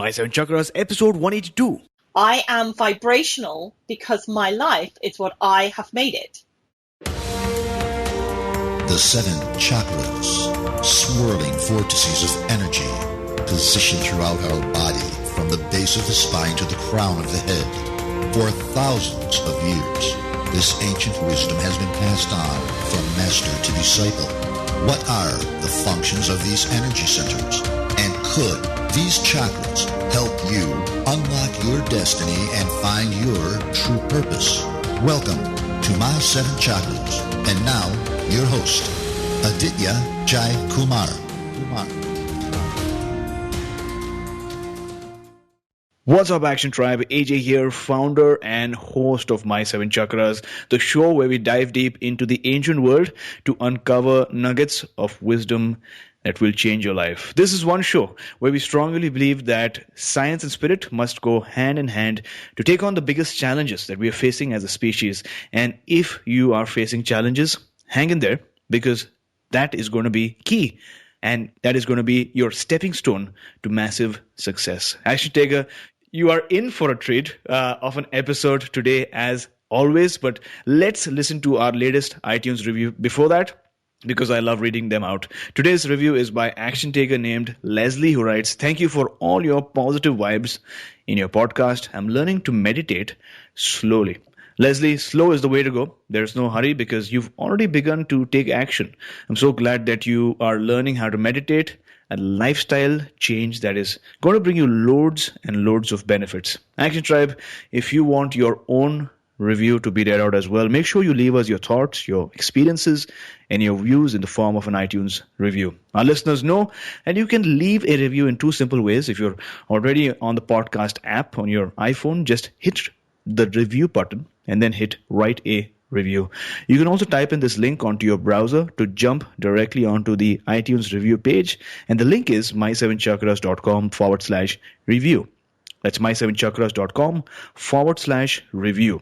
My Seven Chakras, episode 182. I am vibrational because my life is what I have made it. The seven chakras, swirling vortices of energy, positioned throughout our body from the base of the spine to the crown of the head. For thousands of years, this ancient wisdom has been passed on from master to disciple. What are the functions of these energy centers? And could these chakras help you unlock your destiny and find your true purpose? Welcome to My Seven Chakras. And now, your host, Aditya Jai Kumar. What's up, Action Tribe? AJ here, founder and host of My Seven Chakras, the show where we dive deep into the ancient world to uncover nuggets of wisdom that will change your life. This is one show where we strongly believe that science and spirit must go hand in hand to take on the biggest challenges that we are facing as a species. And if you are facing challenges, hang in there, because that is going to be key. And that is going to be your stepping stone to massive success. Action Taker, you are in for a treat of an episode today as always, but let's listen to our latest iTunes review before that, because I love reading them out. Today's review is by Action Taker named Leslie, who writes, "Thank you for all your positive vibes in your podcast. I'm learning to meditate slowly." Leslie, slow is the way to go. There's no hurry because you've already begun to take action. I'm so glad that you are learning how to meditate, a lifestyle change that is going to bring you loads and loads of benefits. Action Tribe, if you want your own review to be read out as well, make sure you leave us your thoughts, your experiences, and your views in the form of an iTunes review. Our listeners know, and you can leave a review in two simple ways. If you're already on the podcast app on your iPhone, just hit the review button and then hit write a review. You can also type in this link onto your browser to jump directly onto the iTunes review page, and the link is my7chakras.com/review. That's my7chakras.com/review.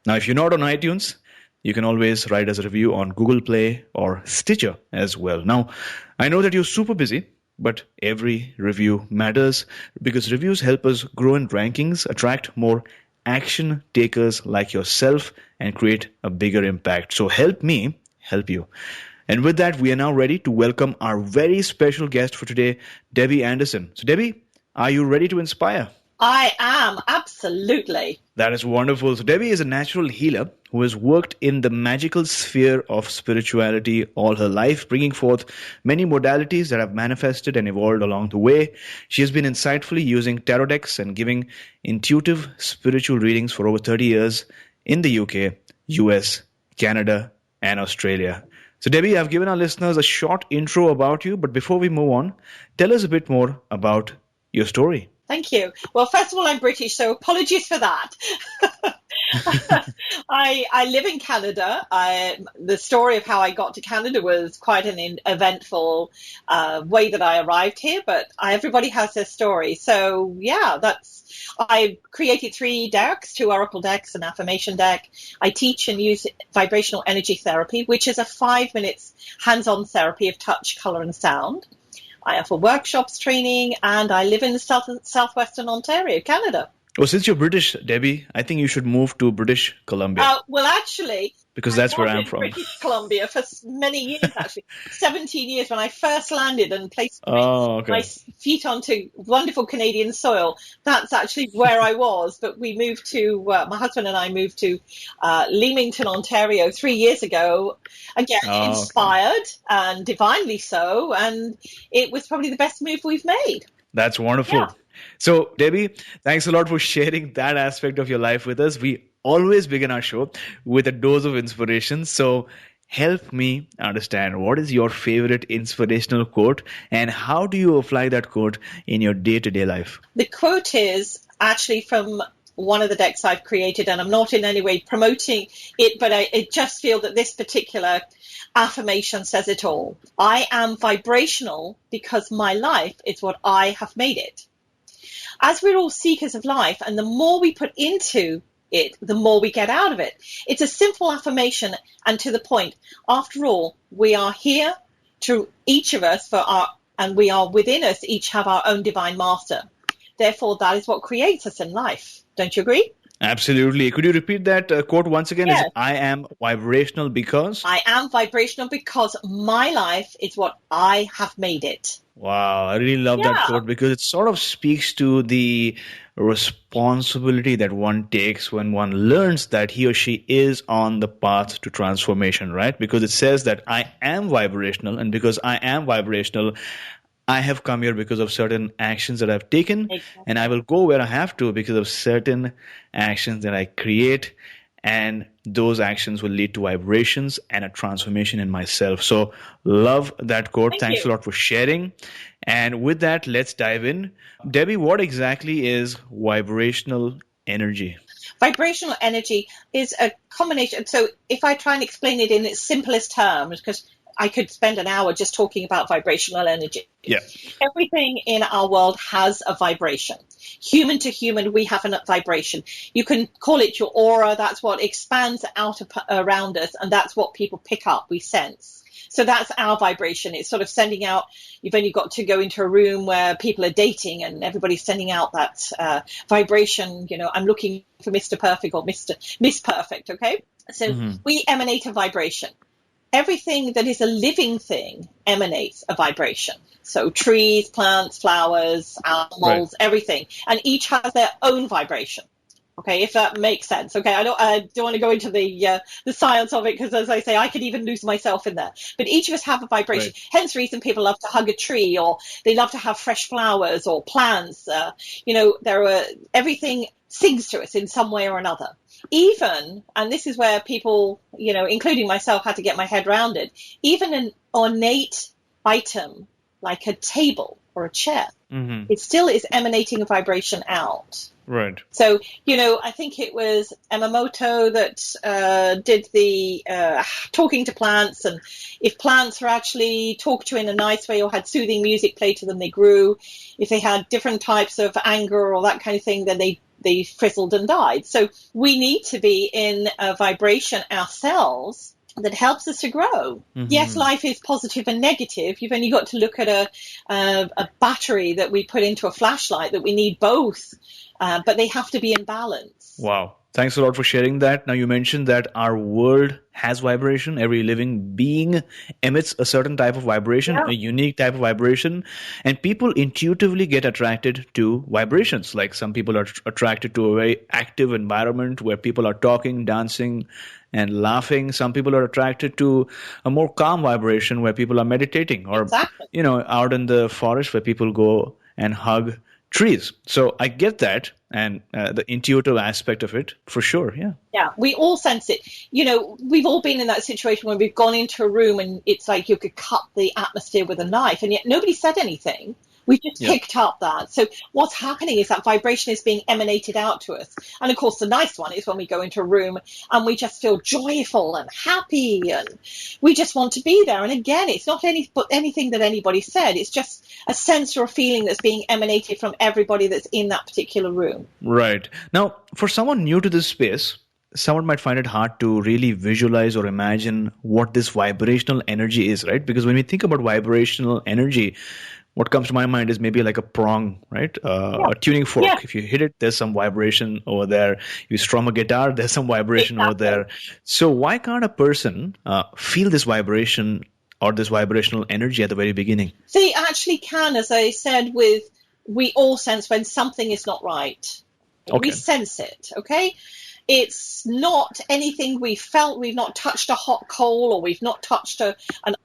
Now, if you're not on iTunes, you can always write us a review on Google Play or Stitcher as well. Now, I know that you're super busy, but every review matters because reviews help us grow in rankings, attract more action takers like yourself, and create a bigger impact. So help me help you. And with that, we are now ready to welcome our very special guest for today, Debbie Anderson. So Debbie, are you ready to inspire? I am, absolutely. That is wonderful. So Debbie is a natural healer who has worked in the magical sphere of spirituality all her life, bringing forth many modalities that have manifested and evolved along the way. She has been insightfully using tarot decks and giving intuitive spiritual readings for over 30 years in the UK, US, Canada, and Australia. So Debbie, I've given our listeners a short intro about you, but before we move on, tell us a bit more about your story. Thank you. Well, first of all, I'm British, so apologies for that. I live in Canada. The story of how I got to Canada was quite an eventful way that I arrived here, but everybody has their story. So, yeah, I created 3 decks, 2 oracle decks, an affirmation deck. I teach and use vibrational energy therapy, which is a 5 minutes hands-on therapy of touch, color, and sound. I offer workshops, training, and I live in the southwestern Ontario, Canada. Well, since you're British, Debbie, I think you should move to British Columbia. Well, actually, because that's where I'm from. British Columbia for many years, actually. 17 years when I first landed and placed my feet onto wonderful Canadian soil. That's actually where I was. But we moved to, my husband and I moved to Leamington, Ontario 3 years ago. Again, inspired and divinely so. And it was probably the best move we've made. That's wonderful. Yeah. So, Debbie, thanks a lot for sharing that aspect of your life with us. We always begin our show with a dose of inspiration. So, help me understand, what is your favorite inspirational quote and how do you apply that quote in your day-to-day life? The quote is actually from one of the decks I've created, and I'm not in any way promoting it, but I just feel that this particular affirmation says it all. I am vibrational because my life is what I have made it. As we're all seekers of life, and the more we put into it, the more we get out of it. It's a simple affirmation and to the point. After all, we are here to each of us and we are within us, each have our own divine master. therefore that is what creates us in life. Don't you agree? Absolutely. Could you repeat that quote once again? Is Yes. I am vibrational because? I am vibrational because my life is what I have made it. Wow, I really love that Yeah. quote because it sort of speaks to the responsibility that one takes when one learns that he or she is on the path to transformation, right? Because it says that I am vibrational, and because I am vibrational, I have come here because of certain actions that I've taken, Exactly. and I will go where I have to because of certain actions that I create, and those actions will lead to vibrations and a transformation in myself. So, love that quote. Thank Thanks you. a lot for sharing. And with that, let's dive in. Debbie, what exactly is vibrational energy? Vibrational energy is a combination. So if I try and explain it in its simplest terms, because I could spend an hour just talking about vibrational energy. Yeah. Everything in our world has a vibration. Human to human, we have a vibration. You can call it your aura. That's what expands out around us, and that's what people pick up, we sense. So that's our vibration. It's sort of sending out, you've only got to go into a room where people are dating and everybody's sending out that vibration, I'm looking for Mr. Perfect or Miss Perfect, okay? So we emanate a vibration. Everything that is a living thing emanates a vibration. So trees, plants, flowers, animals, everything. And each has their own vibration. Okay, if that makes sense. Okay, I don't want to go into the science of it because, as I say, I could even lose myself in there. But each of us have a vibration. Right. Hence the reason people love to hug a tree, or they love to have fresh flowers or plants. Everything sings to us in some way or another. Even, and this is where people, including myself, had to get my head around it, even an ornate item like a table or a chair, it still is emanating a vibration out. Right. So, I think it was Emamoto that did the talking to plants, and if plants were actually talked to in a nice way or had soothing music played to them, they grew. If they had different types of anger or that kind of thing, then they frizzled and died. So we need to be in a vibration ourselves that helps us to grow. Yes, life is positive and negative. You've only got to look at a battery that we put into a flashlight, that we need both. But they have to be in balance. Wow. Thanks a lot for sharing that. Now, you mentioned that our world has vibration. Every living being emits a certain type of vibration, a unique type of vibration. And people intuitively get attracted to vibrations. Like some people are attracted to a very active environment where people are talking, dancing, and laughing. Some people are attracted to a more calm vibration where people are meditating, or, out in the forest where people go and hug trees. So I get that, and the intuitive aspect of it for sure. Yeah, we all sense it. We've all been in that situation when we've gone into a room and it's like you could cut the atmosphere with a knife, and yet nobody said anything. We just picked up that. So what's happening is that vibration is being emanated out to us. And of course, the nice one is when we go into a room and we just feel joyful and happy, and we just want to be there. And again, it's not anything that anybody said. It's just a sense or a feeling that's being emanated from everybody that's in that particular room. Right. Now, for someone new to this space, someone might find it hard to really visualize or imagine what this vibrational energy is, right? Because when we think about vibrational energy, what comes to my mind is maybe like a prong, right? A tuning fork. Yeah. If you hit it, there's some vibration over there. If you strum a guitar, there's some vibration over there. So why can't a person feel this vibration or this vibrational energy at the very beginning? They actually can, as I said, we all sense when something is not right. Okay. We sense it, okay? It's not anything we felt. We've not touched a hot coal, or we've not touched an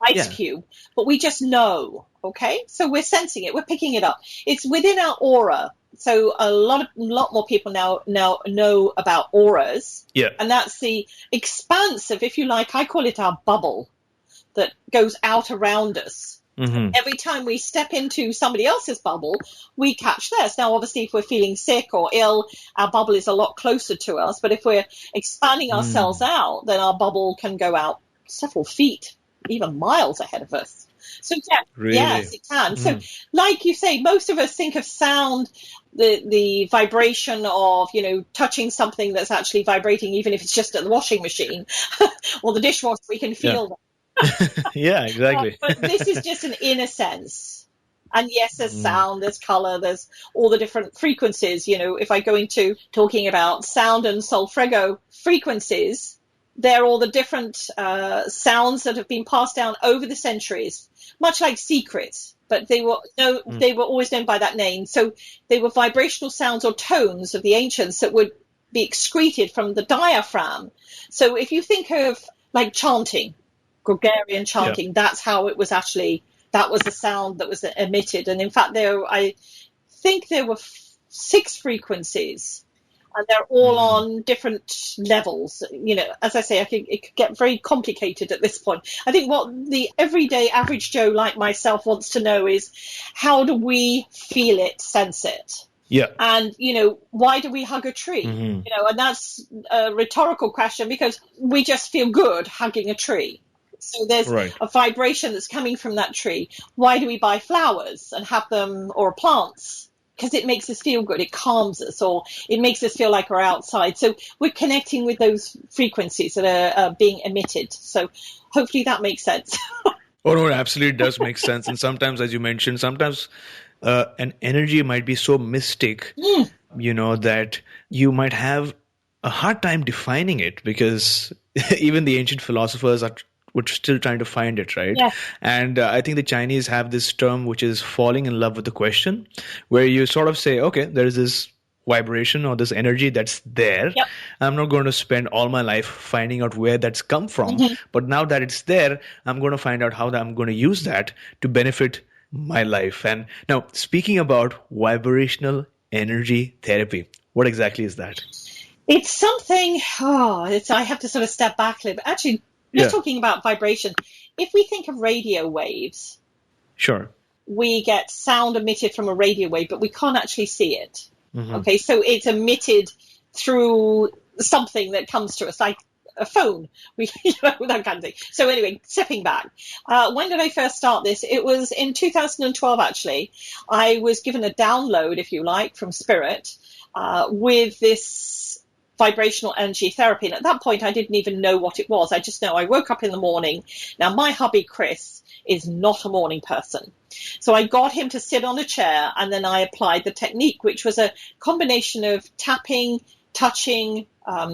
ice cube, but we just know, okay? So we're sensing it. We're picking it up. It's within our aura. So a lot more people now know about auras. Yeah. And that's the expanse of, if you like, I call it our bubble that goes out around us. Every time we step into somebody else's bubble, we catch theirs. Now, obviously, if we're feeling sick or ill, our bubble is a lot closer to us. But if we're expanding ourselves out, then our bubble can go out several feet, even miles ahead of us. So, yes, it can. So, like you say, most of us think of sound, the vibration of, touching something that's actually vibrating, even if it's just at the washing machine or the dishwasher, we can feel that. Yeah, exactly. But this is just an inner sense. And yes, there's sound, there's color, there's all the different frequencies. If I go into talking about sound and solfego frequencies, they're all the different sounds that have been passed down over the centuries, much like secrets, but they were always known by that name. So they were vibrational sounds or tones of the ancients that would be excreted from the diaphragm. So if you think of like chanting, Gregorian chanting, that's how it was actually. That was the sound that was emitted. And in fact, I think there were 6 frequencies, and they're all on different levels. As I say, it could get very complicated at this point. I think what the everyday average Joe like myself wants to know is, how do we feel it, sense it? Yeah. And, why do we hug a tree? And that's a rhetorical question, because we just feel good hugging a tree. So there's a vibration that's coming from that tree. Why do we buy flowers and have them, or plants? Because it makes us feel good. It calms us, or it makes us feel like we're outside. So we're connecting with those frequencies that are being emitted. So hopefully that makes sense. Oh, no, it absolutely does make sense. And sometimes, as you mentioned, sometimes an energy might be so mystic, that you might have a hard time defining it, because even the ancient philosophers we're still trying to find it, right? Yeah. And I think the Chinese have this term, which is falling in love with the question, where you sort of say, okay, there is this vibration or this energy that's there. Yep. I'm not going to spend all my life finding out where that's come from. But now that it's there, I'm going to find out how I'm going to use that to benefit my life. And now, speaking about vibrational energy therapy, what exactly is that? It's something, I have to sort of step back a little bit. Actually, we're talking about vibration. If we think of radio waves, sure, we get sound emitted from a radio wave, but we can't actually see it. Okay, so it's emitted through something that comes to us, like a phone, that kind of thing. So anyway, stepping back, when did I first start this? It was in 2012, actually. I was given a download, if you like, from Spirit with this vibrational energy therapy. And at that point, I didn't even know what it was. I just know I woke up in the morning. Now, my hubby, Chris, is not a morning person. So I got him to sit on a chair, and then I applied the technique, which was a combination of tapping, touching,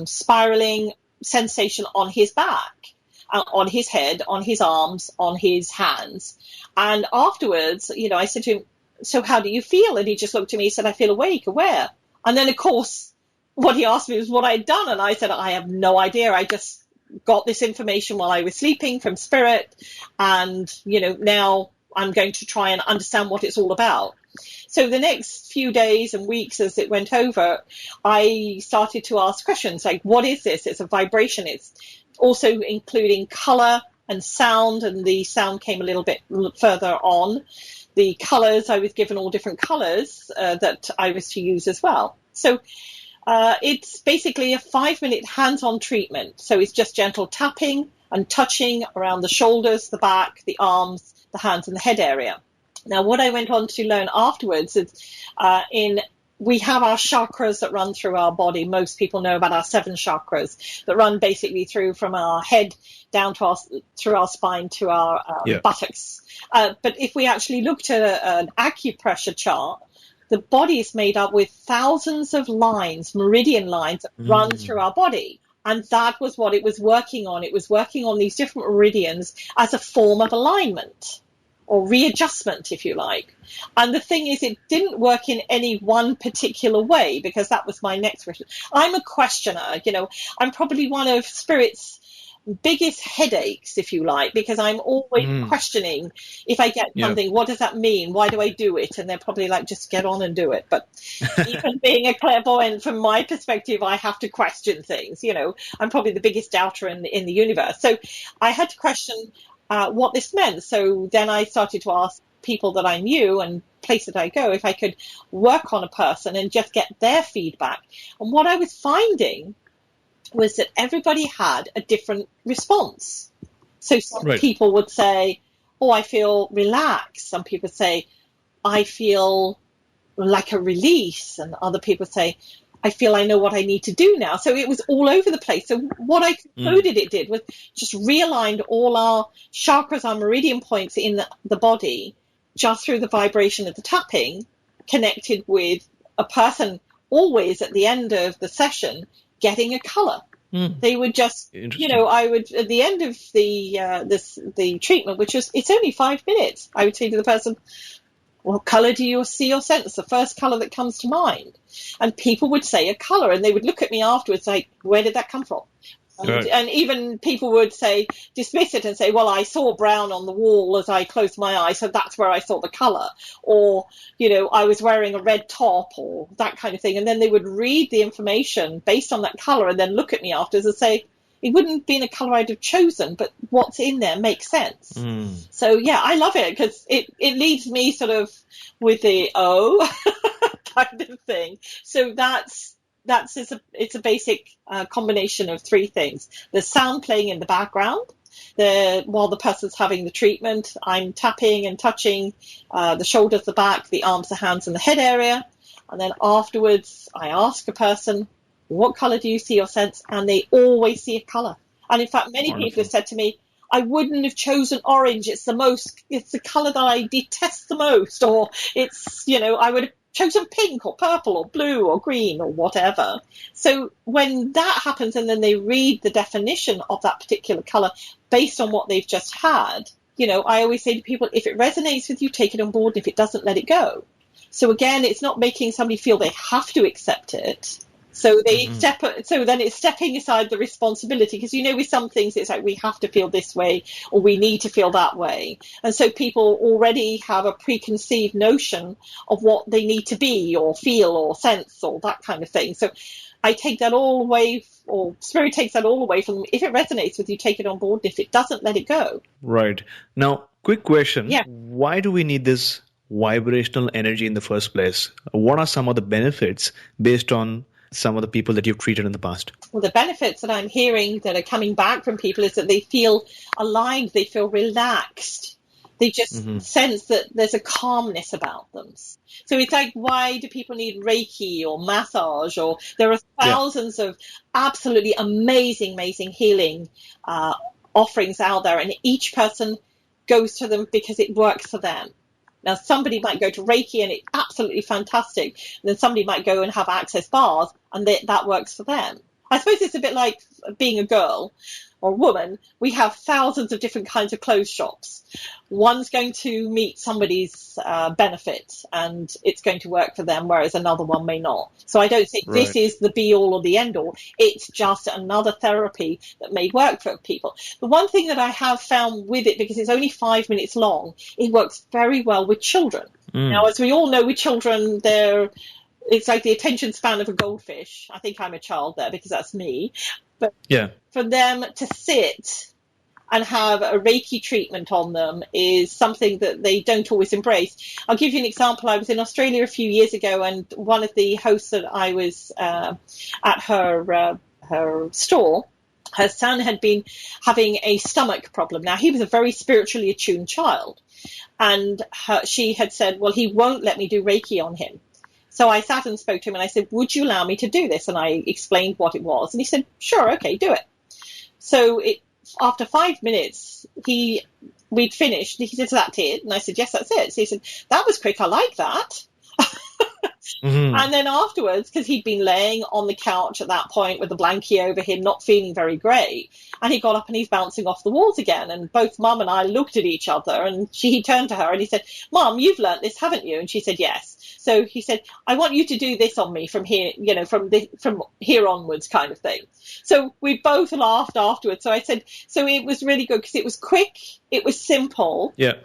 spiraling sensation on his back, on his head, on his arms, on his hands. And afterwards, I said to him, so how do you feel? And he just looked at me and said, I feel awake, aware. And then, of course, what he asked me was what I'd done. And I said, I have no idea. I just got this information while I was sleeping from Spirit. And, now I'm going to try and understand what it's all about. So the next few days and weeks as it went over, I started to ask questions like, what is this? It's a vibration. It's also including color and sound. And the sound came a little bit further on. The colors, I was given all different colors that I was to use as well. So it's basically a 5-minute hands-on treatment. So it's just gentle tapping and touching around the shoulders, the back, the arms, the hands, and the head area. Now, what I went on to learn afterwards is we have our chakras that run through our body. Most people know about our 7 chakras that run basically through from our head down to through our spine to our buttocks. But if we actually looked at an acupressure chart, the body is made up with thousands of lines, meridian lines that run through our body. And that was what it was working on. It was working on these different meridians as a form of alignment or readjustment, if you like. And the thing is, it didn't work in any one particular way, because that was my next question. I'm a questioner, I'm probably one of Spirit's biggest headaches, if you like, because I'm always questioning if I get something, what does that mean? Why do I do it? And they're probably like, just get on and do it. But even being a clairvoyant, from my perspective, I have to question things. I'm probably the biggest doubter in the universe. So I had to question what this meant. So then I started to ask people that I knew and places I go if I could work on a person and just get their feedback. And what I was finding was that everybody had a different response. So some people would say, oh, I feel relaxed. Some people say, I feel like a release. And other people say, I feel I know what I need to do now. So it was all over the place. So what I concluded it did was just realigned all our chakras, our meridian points in the body just through the vibration of the tapping, connected with a person always at the end of the session getting a color. They would just, I would, at the end of the treatment, which was, it's only 5 minutes, I would say to the person, what color do you see or sense? The first color that comes to mind. And people would say a color, and they would look at me afterwards like, where did that come from? And even people would say, dismiss it and say, well, I saw brown on the wall as I closed my eyes, so that's where I saw the color. Or, I was wearing a red top, or that kind of thing. And then they would read the information based on that color and then look at me afterwards and say, it wouldn't have been a color I'd have chosen, but what's in there makes sense. So, yeah, I love it because it leaves me sort of with the kind of thing. So it's a basic combination of three things. The sound playing in the background. While the person's having the treatment, I'm tapping and touching the shoulders, the back, the arms, the hands, and the head area. And then afterwards, I ask a person, what color do you see or sense? And they always see a color. And in fact, many people have said to me, I wouldn't have chosen orange. It's the color that I detest the most. Or I would have chosen pink or purple or blue or green or whatever. So when that happens and then they read the definition of that particular color based on what they've just had, I always say to people, if it resonates with you, take it on board. And if it doesn't, let it go. So again, it's not making somebody feel they have to accept it. So so then it's stepping aside the responsibility, because with some things it's like we have to feel this way or we need to feel that way, and so people already have a preconceived notion of what they need to be or feel or sense or that kind of thing. So I take that all away, or Spirit takes that all away from them. If it resonates with you, take it on board. If it doesn't, let it go. Right. Now, quick question. Yeah. Why do we need this vibrational energy in the first place? What are some of the benefits based on some of the people that you've treated in the past? Well, the benefits that I'm hearing that are coming back from people is that they feel aligned, they feel relaxed. They just sense that there's a calmness about them. So it's like, why do people need Reiki or massage? Or there are thousands of absolutely amazing healing offerings out there, and each person goes to them because it works for them. Now, somebody might go to Reiki and it's absolutely fantastic. And then somebody might go and have access bars and that works for them. I suppose it's a bit like being a girl or a woman. We have thousands of different kinds of clothes shops. One's going to meet somebody's benefit and it's going to work for them, whereas another one may not. So I don't think this is the be-all or the end-all. It's just another therapy that may work for people. The one thing that I have found with it, because it's only 5 minutes long, it works very well with children. Now, as we all know, with children, it's like the attention span of a goldfish. I think I'm a child there because that's me. But for them to sit and have a Reiki treatment on them is something that they don't always embrace. I'll give you an example. I was in Australia a few years ago, and one of the hosts that I was at her store, her son had been having a stomach problem. Now, he was a very spiritually attuned child, and she had said, well, he won't let me do Reiki on him. So I sat and spoke to him and I said, would you allow me to do this? And I explained what it was. And he said, sure, okay, do it. So after 5 minutes, we'd finished. He said, is that it? And I said, yes, that's it. So he said, that was quick. I like that. And then afterwards, because he'd been laying on the couch at that point with the blankie over him, not feeling very great, and he got up and he's bouncing off the walls again. And both Mum and I looked at each other, and he turned to her and he said, Mum, you've learnt this, haven't you? And she said, yes. So he said, I want you to do this on me from here, from here onwards kind of thing. So we both laughed afterwards. So I said, so it was really good because it was quick, it was simple. Yeah.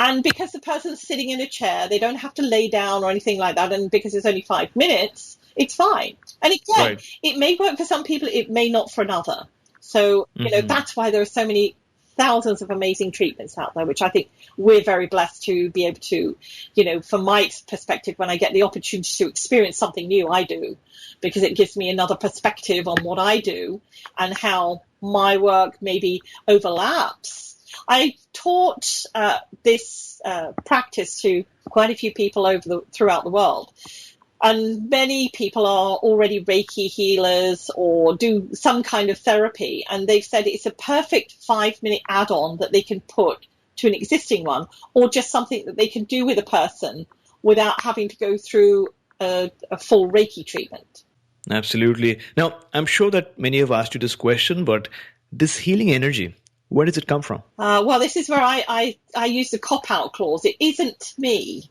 And because the person's sitting in a chair, they don't have to lay down or anything like that. And because it's only 5 minutes, it's fine. And again, it may work for some people, it may not for another. So, that's why there are so many thousands of amazing treatments out there, which I think we're very blessed to be able to, from my perspective, when I get the opportunity to experience something new, I do, because it gives me another perspective on what I do and how my work maybe overlaps. I taught this practice to quite a few people throughout the world. And many people are already Reiki healers or do some kind of therapy. And they've said it's a perfect 5-minute add-on that they can put to an existing one, or just something that they can do with a person without having to go through a full Reiki treatment. Absolutely. Now, I'm sure that many have asked you this question, but this healing energy, where does it come from? Well, this is where I use the cop-out clause. It isn't me.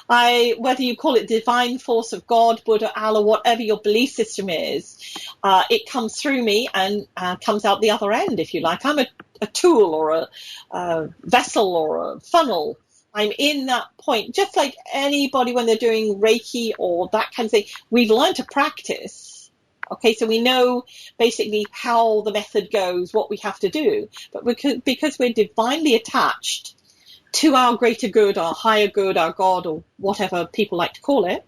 Whether you call it divine force of God, Buddha, Allah, whatever your belief system is, it comes through me and comes out the other end, if you like. I'm a tool or a vessel or a funnel. I'm in that point, just like anybody when they're doing Reiki or that kind of thing. We've learned to practice. Okay, so we know basically how the method goes, what we have to do. But because we're divinely attached to our greater good, our higher good, our God, or whatever people like to call it,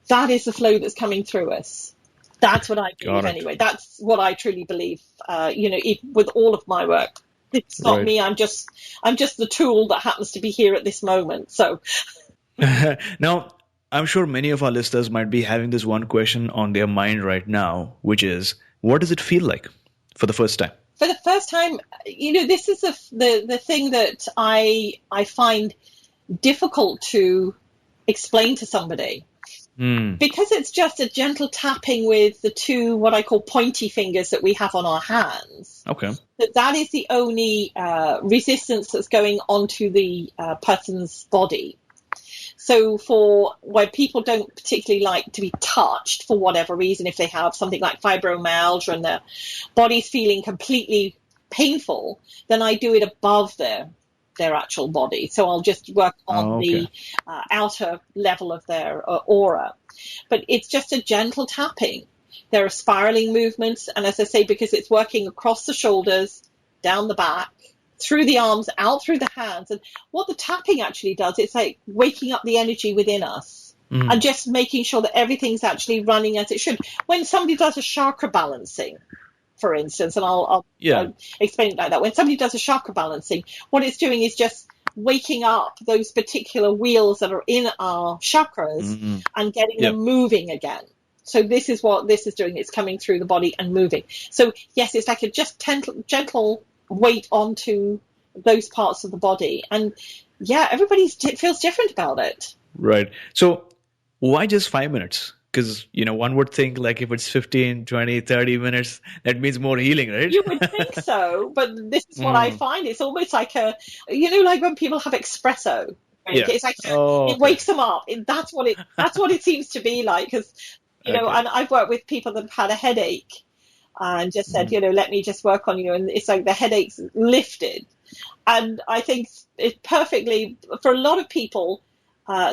that is the flow that's coming through us. That's what I believe anyway. That's what I truly believe, with all of my work. It's not me. I'm just the tool that happens to be here at this moment. So now, I'm sure many of our listeners might be having this one question on their mind right now, which is, what does it feel like for the first time? For the first time, this is the thing that I find difficult to explain to somebody. Because it's just a gentle tapping with the two, what I call pointy fingers that we have on our hands. Okay. That is the only resistance that's going onto the person's body. So for where people don't particularly like to be touched for whatever reason, if they have something like fibromyalgia and their body's feeling completely painful, then I do it above their actual body. So I'll just work on the outer level of their aura. But it's just a gentle tapping. There are spiraling movements. And as I say, because it's working across the shoulders, down the back, through the arms, out through the hands. And what the tapping actually does, it's like waking up the energy within us and just making sure that everything's actually running as it should. When somebody does a chakra balancing, for instance, and I'll explain it like that. When somebody does a chakra balancing, what it's doing is just waking up those particular wheels that are in our chakras and getting them moving again. So this is what this is doing. It's coming through the body and moving. So yes, it's like a just gentle weight onto those parts of the body. And yeah, everybody feels different about it. Right. So why just 5 minutes? Because, one would think like if it's 15, 20, 30 minutes, that means more healing, right? You would think so, but this is what I find. It's almost like like when people have espresso. Right? Yeah. It's like it wakes them up. That's what it seems to be like. Because, and I've worked with people that have had a headache and just said, let me just work on you. And it's like the headache's lifted. And I think it perfectly, for a lot of people,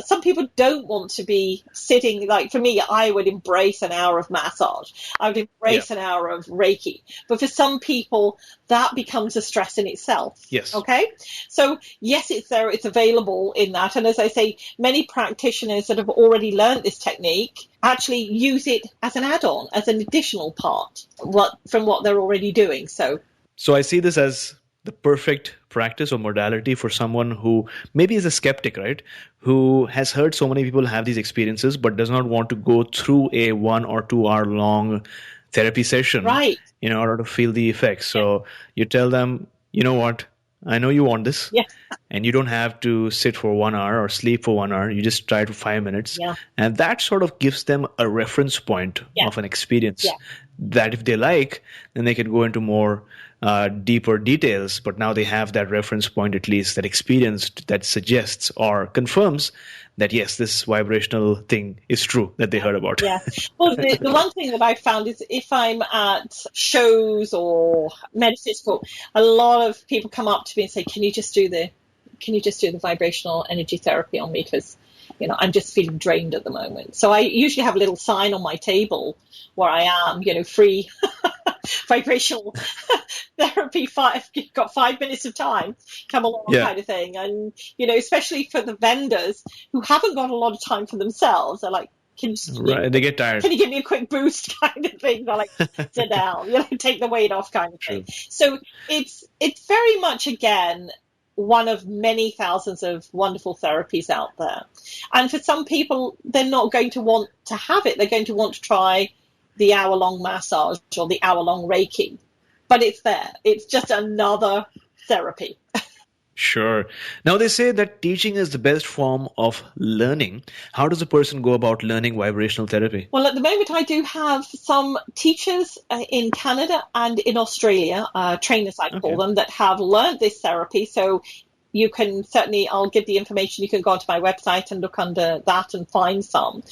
some people don't want to be sitting, like for me, I would embrace an hour of massage. I would embrace an hour of Reiki. But for some people, that becomes a stress in itself. Yes. Okay? So, yes, it's there. It's available in that. And as I say, many practitioners that have already learned this technique actually use it as an add-on, as an additional part from what they're already doing. So I see this as the perfect practice or modality for someone who maybe is a skeptic, right? Who has heard so many people have these experiences, but does not want to go through a 1 or 2 hour long therapy session in order to feel the effects. So you tell them, you know what? I know you want this, and you don't have to sit for 1 hour or sleep for 1 hour. You just try it for 5 minutes. And that sort of gives them a reference point of an experience that if they like, then they can go into more deeper details. But now they have that reference point, at least that experience that suggests or confirms that, yes, this vibrational thing is true that they heard about. Yeah. Well, the one thing that I've found is if I'm at shows or metaphysical, a lot of people come up to me and say, can you just do the vibrational energy therapy on me? Because, I'm just feeling drained at the moment. So I usually have a little sign on my table where I am, free vibrational therapy. You've got 5 minutes of time, come along, kind of thing. And, especially for the vendors who haven't got a lot of time for themselves, they're like, they get tired. Can you give me a quick boost kind of thing? They're like, sit down, take the weight off kind of thing. So it's very much, again, one of many thousands of wonderful therapies out there. And for some people, they're not going to want to have it. They're going to want to try the hour-long massage or the hour-long Reiki. But it's there. It's just another therapy. Sure. Now, they say that teaching is the best form of learning. How does a person go about learning vibrational therapy? Well, at the moment, I do have some teachers in Canada and in Australia, trainers I call them, that have learned this therapy. So you can certainly, I'll give the information. You can go onto my website and look under that and find some.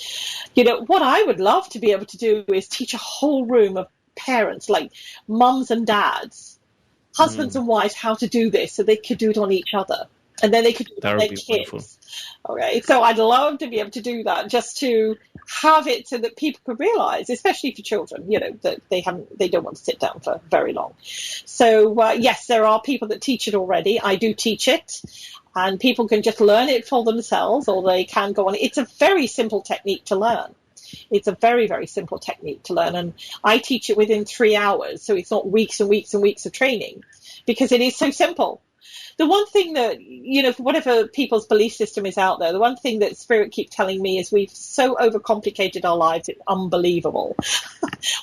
You know, what I would love to be able to do is teach a whole room of parents, like mums and dads, husbands and wives, how to do this so they could do it on each other. And then they could do it on their kids. Wonderful. Okay, so I'd love to be able to do that, just to have it so that people could realize, especially for children, you know, that they don't want to sit down for very long. So yes, there are people that teach it already. I do teach it, and people can just learn it for themselves, or they can go on. It's a very simple technique to learn. It's a very, very simple technique to learn. And I teach it within 3 hours. So it's not weeks and weeks and weeks of training, because it is so simple. The one thing that, you know, for whatever people's belief system is out there, the one thing that Spirit keeps telling me is we've so overcomplicated our lives, it's unbelievable.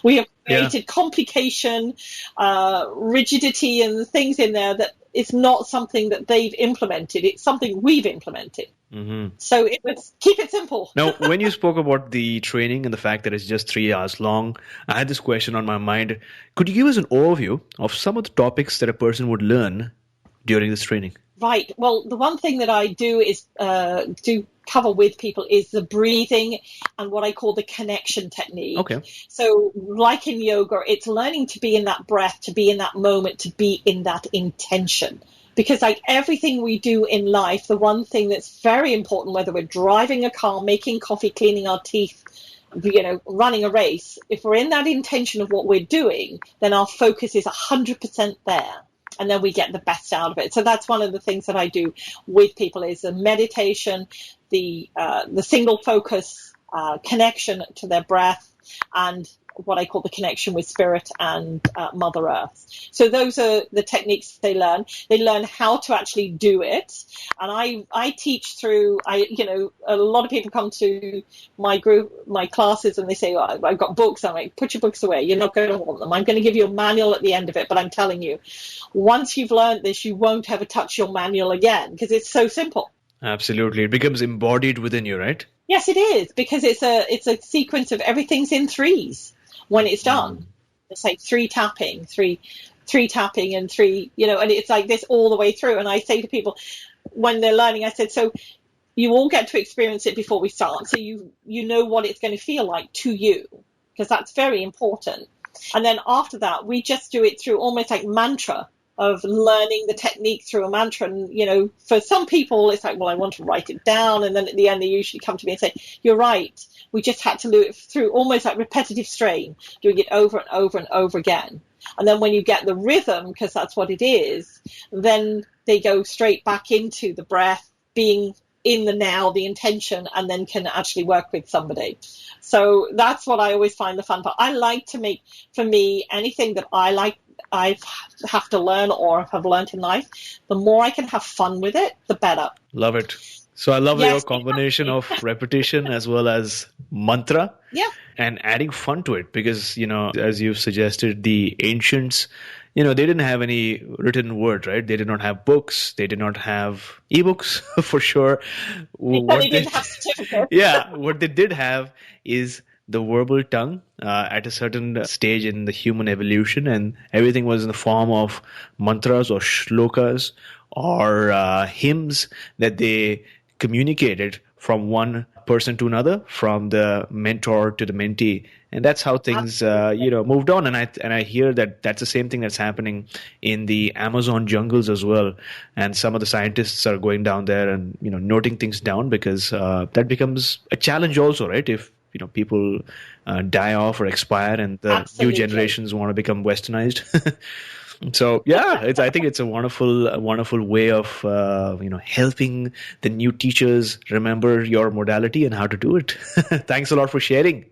We have created complication, rigidity, and things in there that it's not something that they've implemented. It's something we've implemented. Mm-hmm. So keep it simple. Now, when you spoke about the training and the fact that it's just 3 hours long, I had this question on my mind. Could you give us an overview of some of the topics that a person would learn during this training? Right. Well, the one thing that I do is do cover with people is the breathing and what I call the connection technique. Okay. So like in yoga, it's learning to be in that breath, to be in that moment, to be in that intention. Because like everything we do in life, the one thing that's very important, whether we're driving a car, making coffee, cleaning our teeth, you know, running a race, if we're in that intention of what we're doing, then our focus is 100% there. And then we get the best out of it. So that's one of the things that I do with people is the meditation, the single focus connection to their breath, and what I call the connection with Spirit and Mother Earth. So those are the techniques they learn. They learn how to actually do it. And I teach through, you know, a lot of people come to my group, my classes, and they say, oh, I've got books. I'm like, put your books away. You're not going to want them. I'm going to give you a manual at the end of it. But I'm telling you, once you've learned this, you won't ever touch your manual again, because it's so simple. Absolutely. It becomes embodied within you, right? Yes, it is, because it's a sequence of everything's in threes when it's done. It's like three tapping, and three, you know, and it's like this all the way through. And I say to people when they're learning, I said, so you all get to experience it before we start. So you know what it's going to feel like to you, because that's very important. And then after that, we just do it through almost like mantra of learning the technique through a mantra. And, you know, for some people, it's like, well, I want to write it down. And then at the end, they usually come to me and say, you're right. We just had to do it through almost like repetitive strain, doing it over and over and over again. And then when you get the rhythm, because that's what it is, then they go straight back into the breath, being in the now, the intention, and then can actually work with somebody. So that's what I always find the fun part. I like to make, for me, anything that I have to learn or have learned in life, the more I can have fun with it, the better. Love it. So I love your combination of repetition as well as mantra, and adding fun to it, because, you know, as you've suggested, the ancients, you know, they didn't have any written word, right? They did not have books. They did not have ebooks for sure. They didn't have certificates. Yeah, what they did have is the verbal tongue at a certain stage in the human evolution, and everything was in the form of mantras or shlokas or hymns that they communicated from one person to another, from the mentor to the mentee, and that's how things moved on. And I hear that that's the same thing that's happening in the Amazon jungles as well. And some of the scientists are going down there and, you know, noting things down, because that becomes a challenge also, right? If, you know, people die off or expire, and the new generations want to become westernized. So yeah, I think it's a wonderful way of helping the new teachers remember your modality and how to do it. Thanks a lot for sharing.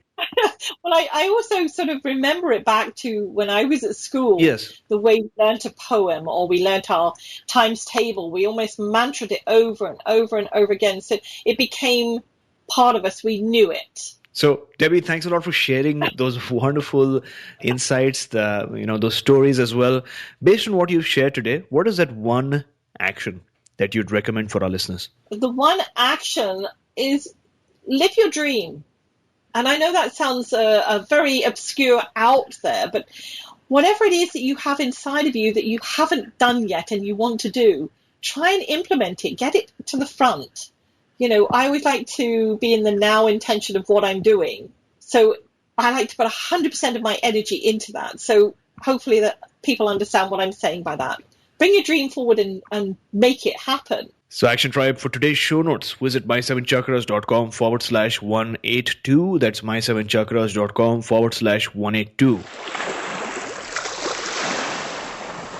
Well, I also sort of remember it back to when I was at school. Yes. The way we learnt a poem, or we learnt our times table, we almost mantraed it over and over and over again. So it became part of us. We knew it. So, Debbie, thanks a lot for sharing those wonderful insights, those stories as well. Based on what you've shared today, what is that one action that you'd recommend for our listeners? The one action is live your dream. And I know that sounds a very obscure out there, but whatever it is that you have inside of you that you haven't done yet and you want to do, try and implement it. Get it to the front. I always like to be in the now intention of what I'm doing. So I like to put 100% of my energy into that. So hopefully that people understand what I'm saying by that. Bring your dream forward and make it happen. So, Action Tribe, for today's show notes, visit my7chakras.com/182. That's my7chakras.com/182.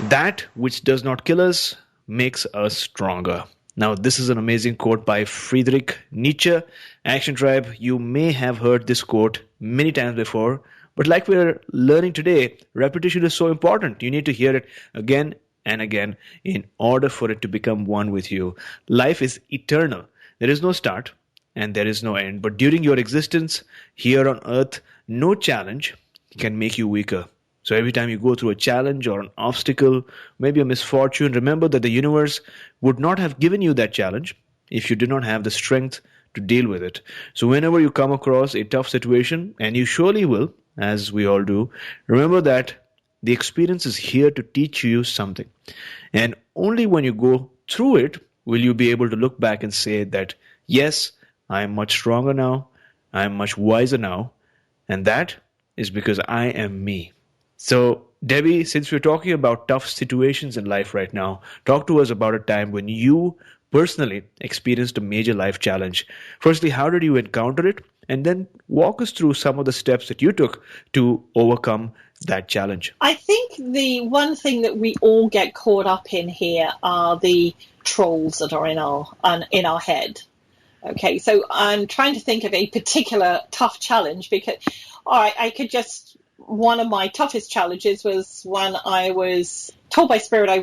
That which does not kill us makes us stronger. Now, this is an amazing quote by Friedrich Nietzsche. Action Tribe, you may have heard this quote many times before, but like we're learning today, repetition is so important. You need to hear it again and again in order for it to become one with you. Life is eternal. There is no start and there is no end. But during your existence here on earth, no challenge can make you weaker. So every time you go through a challenge or an obstacle, maybe a misfortune, remember that the universe would not have given you that challenge if you did not have the strength to deal with it. So whenever you come across a tough situation, and you surely will, as we all do, remember that the experience is here to teach you something. And only when you go through it will you be able to look back and say that, yes, I am much stronger now, I am much wiser now, and that is because I am me. So, Debbie, since we're talking about tough situations in life right now, talk to us about a time when you personally experienced a major life challenge. Firstly, how did you encounter it? And then walk us through some of the steps that you took to overcome that challenge. I think the one thing that we all get caught up in here are the trolls that are in our head. Okay, so I'm trying to think of a particular tough challenge because, all right, one of my toughest challenges was when I was told by Spirit they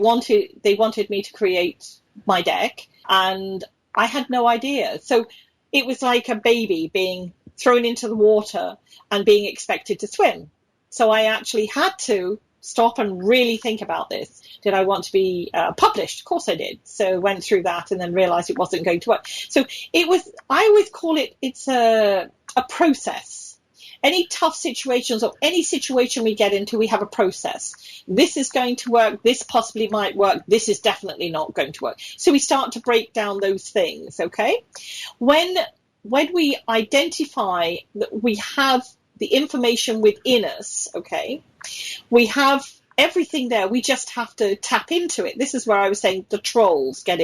wanted me to create my deck, and I had no idea. So it was like a baby being thrown into the water and being expected to swim. So I actually had to stop and really think about this. Did I want to be published? Of course I did. So went through that and then realized it wasn't going to work. So I always call it's a process. Any tough situations or any situation we get into, we have a process. This is going to work. This possibly might work. This is definitely not going to work. So we start to break down those things. Okay. When we identify that we have the information within us, okay, we have everything there. We just have to tap into it. This is where I was saying the trolls get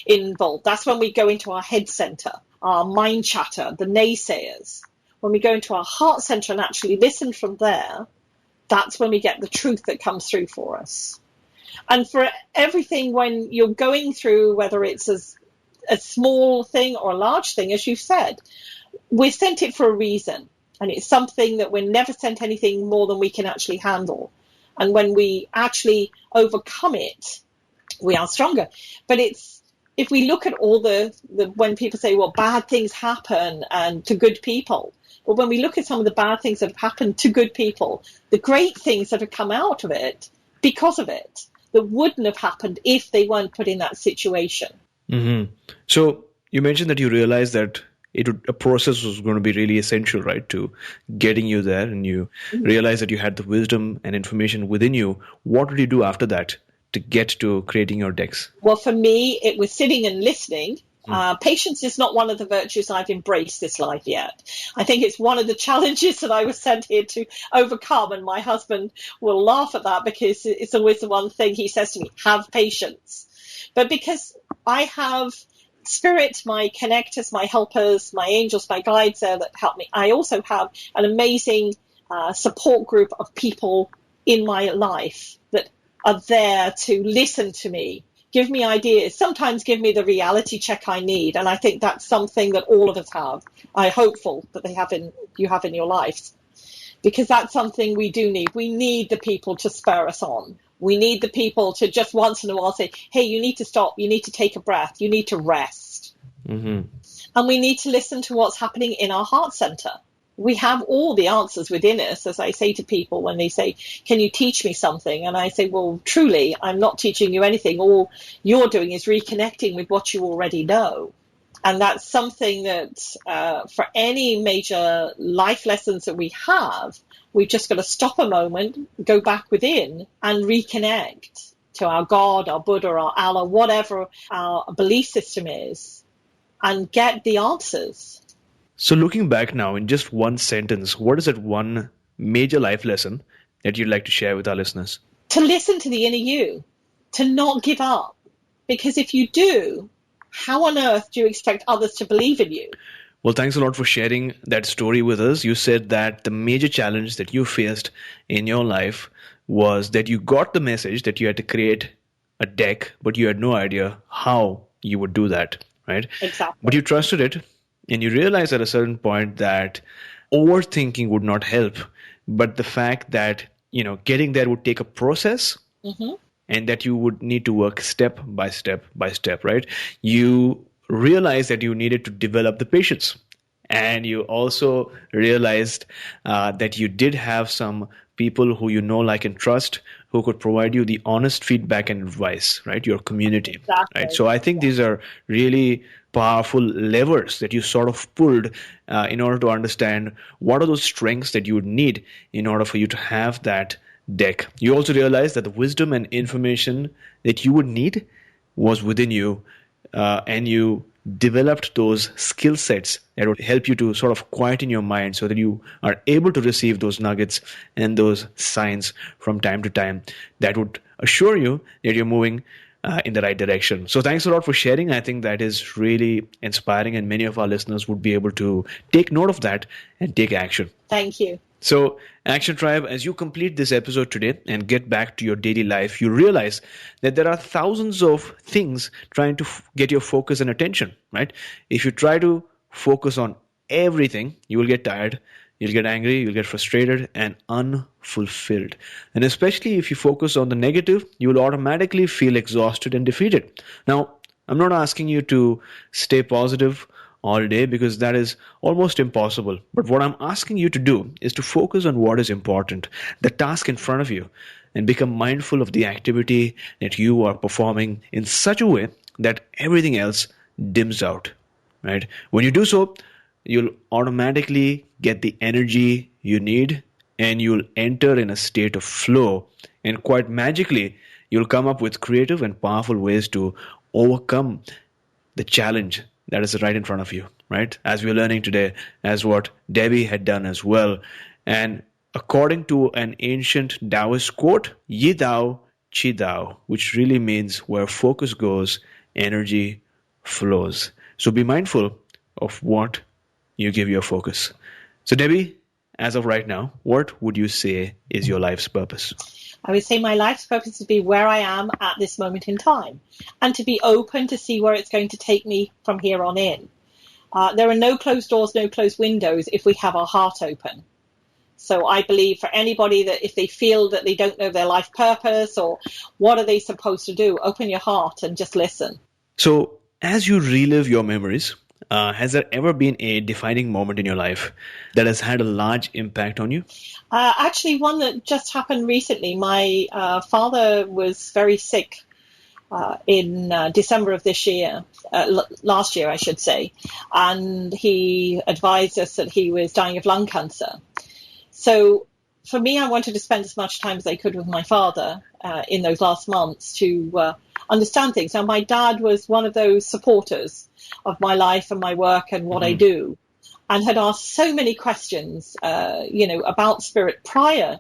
involved. That's when we go into our head center, our mind chatter, the naysayers. When we go into our heart center and actually listen from there, that's when we get the truth that comes through for us. And for everything, when you're going through, whether it's a small thing or a large thing, as you've said, we're sent it for a reason. And it's something that we're never sent anything more than we can actually handle. And when we actually overcome it, we are stronger. But if we look at all the when people say, well, bad things happen and to good people. But when we look at some of the bad things that have happened to good people, the great things that have come out of it because of it, that wouldn't have happened if they weren't put in that situation. Mm-hmm. So you mentioned that you realized that a process was going to be really essential, right, to getting you there, and you realized that you had the wisdom and information within you. What did you do after that to get to creating your decks? Well, for me, it was sitting and listening. Patience is not one of the virtues I've embraced this life yet. I think it's one of the challenges that I was sent here to overcome, and my husband will laugh at that because it's always the one thing he says to me, have patience. But because I have Spirit, my connectors, my helpers, my angels, my guides there that help me, I also have an amazing support group of people in my life that are there to listen to me, give me ideas, sometimes give me the reality check I need. And I think that's something that all of us have. I'm hopeful that you have in your lives, because that's something we do need. We need the people to spur us on. We need the people to just once in a while say, hey, you need to stop. You need to take a breath. You need to rest. Mm-hmm. And we need to listen to what's happening in our heart center. we have all the answers within us, as I say to people when they say, can you teach me something? And I say, well, truly, I'm not teaching you anything. All you're doing is reconnecting with what you already know. And that's something that for any major life lessons that we have, we've just got to stop a moment, go back within and reconnect to our God, our Buddha, our Allah, whatever our belief system is, and get the answers. So looking back now in just one sentence, what is that one major life lesson that you'd like to share with our listeners? To listen to the inner you, to not give up. Because if you do, how on earth do you expect others to believe in you? Well, thanks a lot for sharing that story with us. You said that the major challenge that you faced in your life was that you got the message that you had to create a deck, but you had no idea how you would do that, right? Exactly. But you trusted it, and you realized at a certain point that overthinking would not help, but the fact that, getting there would take a process. Mm-hmm. And that you would need to work step by step by step, right? You realized that you needed to develop the patience. And you also realized that you did have some people who you know, like, and trust, who could provide you the honest feedback and advice, right? Your community, Exactly. right? So I think these are really powerful levers that you sort of pulled in order to understand what are those strengths that you would need in order for you to have that deck. You also realize that the wisdom and information that you would need was within you, and you developed those skill sets that would help you to sort of quieten your mind so that you are able to receive those nuggets and those signs from time to time that would assure you that you're moving in the right direction. So thanks a lot for sharing. I think that is really inspiring, and many of our listeners would be able to take note of that and take action. Thank you. So, Action Tribe, as you complete this episode today and get back to your daily life, you realize that there are thousands of things trying to get your focus and attention, right? If you try to focus on everything, you will get tired, you'll get angry, you'll get frustrated and unfulfilled. And especially if you focus on the negative, you will automatically feel exhausted and defeated. Now, I'm not asking you to stay positive all day, because that is almost impossible. But what I'm asking you to do is to focus on what is important, the task in front of you, and become mindful of the activity that you are performing in such a way that everything else dims out, right? When you do so, you'll automatically get the energy you need, and you'll enter in a state of flow, and quite magically, you'll come up with creative and powerful ways to overcome the challenge that is right in front of you, right? As we're learning today, as what Debbie had done as well. And according to an ancient Taoist quote, Yi Dao, Qi Dao, which really means where focus goes, energy flows. So be mindful of what you give your focus. So Debbie, as of right now, what would you say is your life's purpose? I would say my life's purpose is to be where I am at this moment in time, and to be open to see where it's going to take me from here on in. There are no closed doors, no closed windows if we have our heart open. So I believe for anybody that if they feel that they don't know their life purpose or what are they supposed to do, open your heart and just listen. So as you relive your memories, has there ever been a defining moment in your life that has had a large impact on you? Actually, one that just happened recently. My father was very sick in December of this year, last year, I should say, and he advised us that he was dying of lung cancer. So for me, I wanted to spend as much time as I could with my father in those last months to understand things. Now, my dad was one of those supporters of my life and my work and what I do, and had asked so many questions, about spirit prior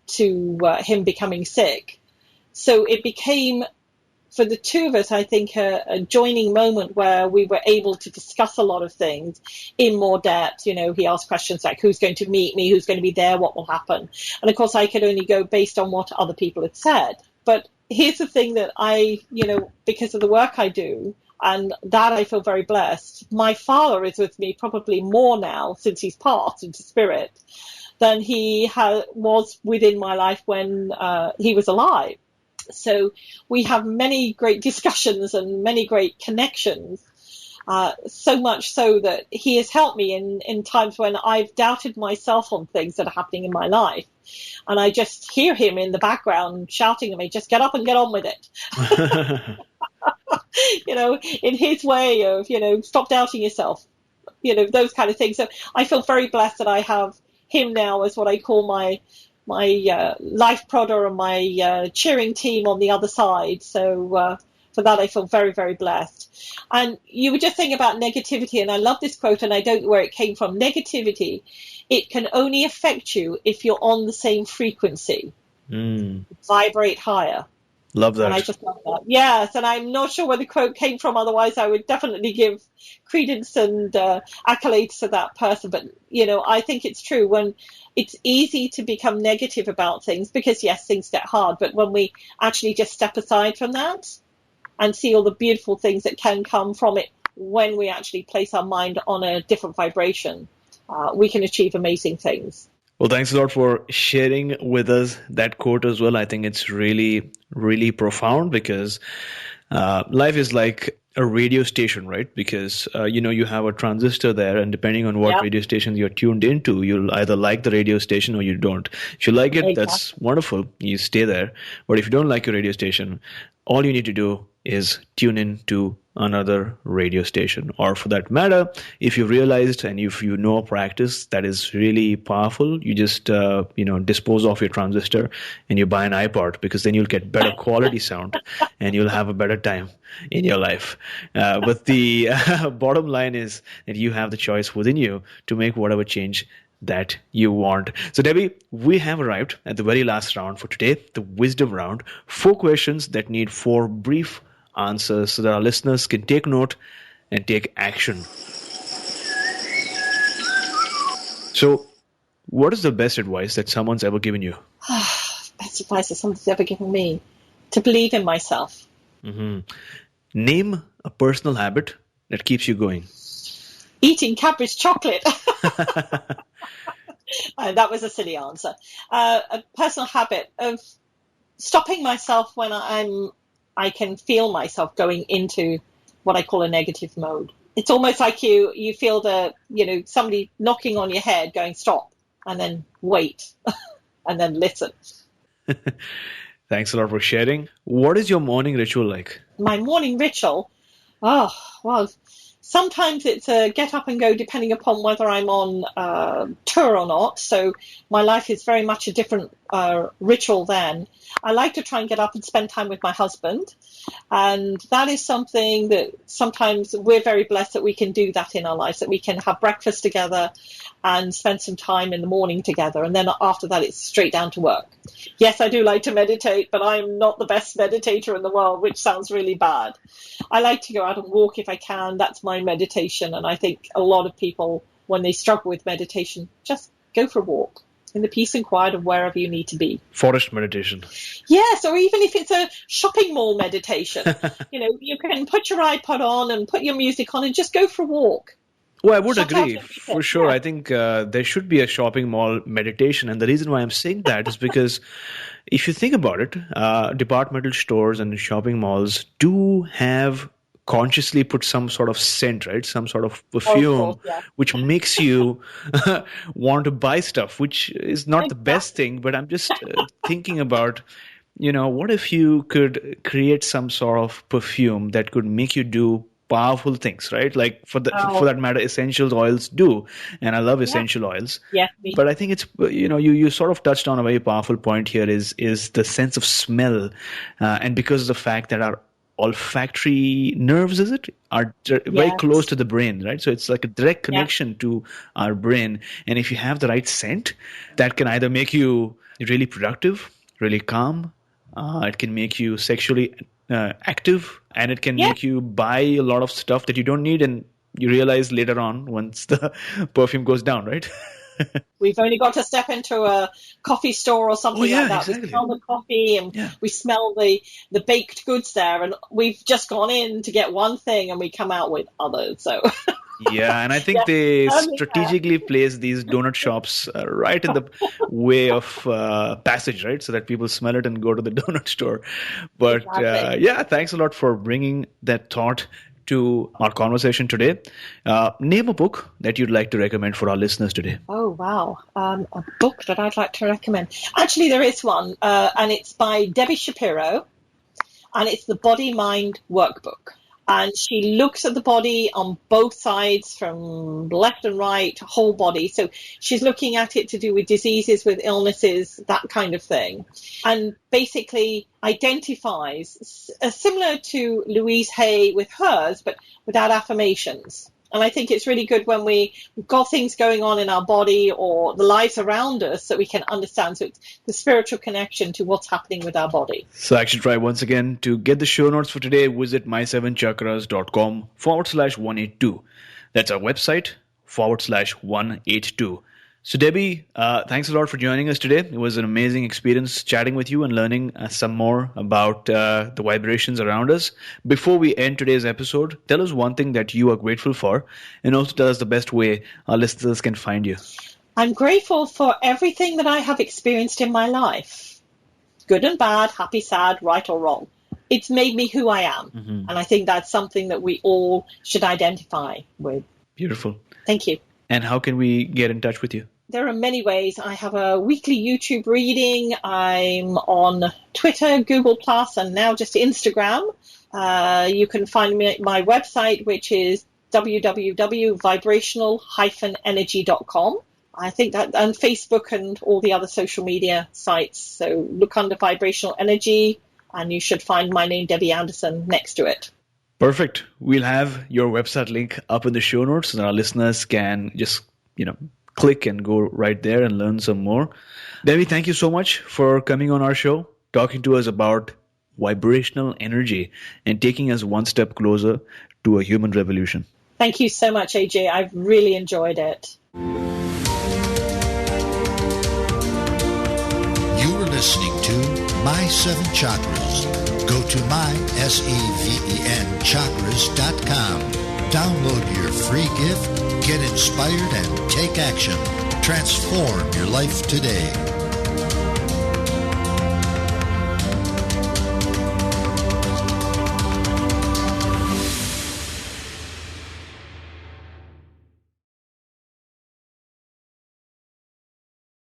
to him becoming sick. So it became, for the two of us, I think, a joining moment where we were able to discuss a lot of things in more depth. You know, he asked questions like, who's going to meet me? Who's going to be there? What will happen? And of course, I could only go based on what other people had said. But here's the thing that I, because of the work I do, and that I feel very blessed. My father is with me probably more now since he's passed into spirit than he was within my life when he was alive. So we have many great discussions and many great connections. So much so that he has helped me in times when I've doubted myself on things that are happening in my life. And I just hear him in the background shouting at me, just get up and get on with it. In his way of, stop doubting yourself, those kind of things. So I feel very blessed that I have him now as what I call my life prodder and my cheering team on the other side. So for that, I feel very, very blessed. And you were just saying about negativity, and I love this quote, and I don't know where it came from. Negativity, it can only affect you if you're on the same frequency. Vibrate higher. Love that. And I just love that. Yes, and I'm not sure where the quote came from. Otherwise, I would definitely give credence and accolades to that person. But, I think it's true. When it's easy to become negative about things because, yes, things get hard. But when we actually just step aside from that and see all the beautiful things that can come from it when we actually place our mind on a different vibration, we can achieve amazing things. Well, thanks a lot for sharing with us that quote as well. I think it's really, really profound because life is like a radio station, right? Because, you have a transistor there, and depending on what radio station you're tuned into, you'll either like the radio station or you don't. If you like it, that's wonderful. You stay there. But if you don't like your radio station, all you need to do is tune in to another radio station. Or for that matter, if you realized and if you know a practice that is really powerful, you just dispose of your transistor and you buy an iPod, because then you'll get better quality sound and you'll have a better time in your life. But the bottom line is that you have the choice within you to make whatever change that you want. So Debbie, we have arrived at the very last round for today, the wisdom round. 4 questions that need 4 brief answers so that our listeners can take note and take action. So what is the best advice that someone's ever given you? Best advice that someone's ever given me? To believe in myself. Name a personal habit that keeps you going. Eating Cadbury's chocolate. That was a silly answer. A personal habit of stopping myself when I can feel myself going into what I call a negative mode. It's almost like you feel somebody knocking on your head going, stop, and then wait, and then listen. Thanks a lot for sharing. What is your morning ritual like? My morning ritual? Oh, well, sometimes it's a get up and go depending upon whether I'm on tour or not. So my life is very much a different ritual then. I like to try and get up and spend time with my husband. And that is something that sometimes we're very blessed that we can do that in our lives, that we can have breakfast together and spend some time in the morning together. And then after that, it's straight down to work. Yes, I do like to meditate, but I'm not the best meditator in the world, which sounds really bad. I like to go out and walk if I can. That's my meditation. And I think a lot of people, when they struggle with meditation, just go for a walk in the peace and quiet of wherever you need to be. Forest meditation. Yes, or even if it's a shopping mall meditation. You can put your iPod on and put your music on and just go for a walk. Well, I would agree, for sure. Yeah. I think there should be a shopping mall meditation. And the reason why I'm saying that is because if you think about it, departmental stores and shopping malls do have consciously put some sort of scent, right? Some sort of perfume, which makes you want to buy stuff, which is not the best thing. But I'm just thinking about, what if you could create some sort of perfume that could make you do powerful things, right? Like for that matter, essential oils do. And I love essential oils. Yeah. But I think it's, you sort of touched on a very powerful point here is the sense of smell. And because of the fact that our olfactory nerves, are very close to the brain, right? So it's like a direct connection to our brain. And if you have the right scent, that can either make you really productive, really calm. It can make you sexually active, and it can make you buy a lot of stuff that you don't need, and you realize later on once the perfume goes down, right? We've only got to step into a coffee store or something like that. Exactly. We smell the coffee and we smell the baked goods there, and we've just gone in to get one thing and we come out with others. So yeah, and I think they strategically place these donut shops right in the way of passage, right? So that people smell it and go to the donut store. But thanks a lot for bringing that thought to our conversation today. Name a book that you'd like to recommend for our listeners today. Oh, wow. A book that I'd like to recommend. Actually, there is one, and it's by Debbie Shapiro, and it's the Body Mind Workbook. And she looks at the body on both sides, from left and right, whole body. So she's looking at it to do with diseases, with illnesses, that kind of thing. And basically identifies, similar to Louise Hay with hers, but without affirmations. And I think it's really good when we've got things going on in our body or the lives around us that we can understand. So it's the spiritual connection to what's happening with our body. So Action Tribe, once again, to get the show notes for today, visit my7chakras.com/182. That's our website, /182. So Debbie, thanks a lot for joining us today. It was an amazing experience chatting with you and learning some more about the vibrations around us. Before we end today's episode, tell us one thing that you are grateful for, and also tell us the best way our listeners can find you. I'm grateful for everything that I have experienced in my life, good and bad, happy, sad, right or wrong. It's made me who I am. Mm-hmm. And I think that's something that we all should identify with. Beautiful. Thank you. And how can we get in touch with you? There are many ways. I have a weekly YouTube reading. I'm on Twitter, Google+, and now just Instagram. You can find me at my website, which is www.vibrational-energy.com. I think that, and Facebook and all the other social media sites. So look under Vibrational Energy, and you should find my name, Debbie Anderson, next to it. Perfect. We'll have your website link up in the show notes, and our listeners can just, click and go right there and learn some more. Debbie, thank you so much for coming on our show, talking to us about vibrational energy and taking us one step closer to a human revolution. Thank you so much, AJ. I've really enjoyed it. You were listening to My Seven Chakras. Go to mysevenchakras.com. Download your free gift, get inspired, and take action. Transform your life today.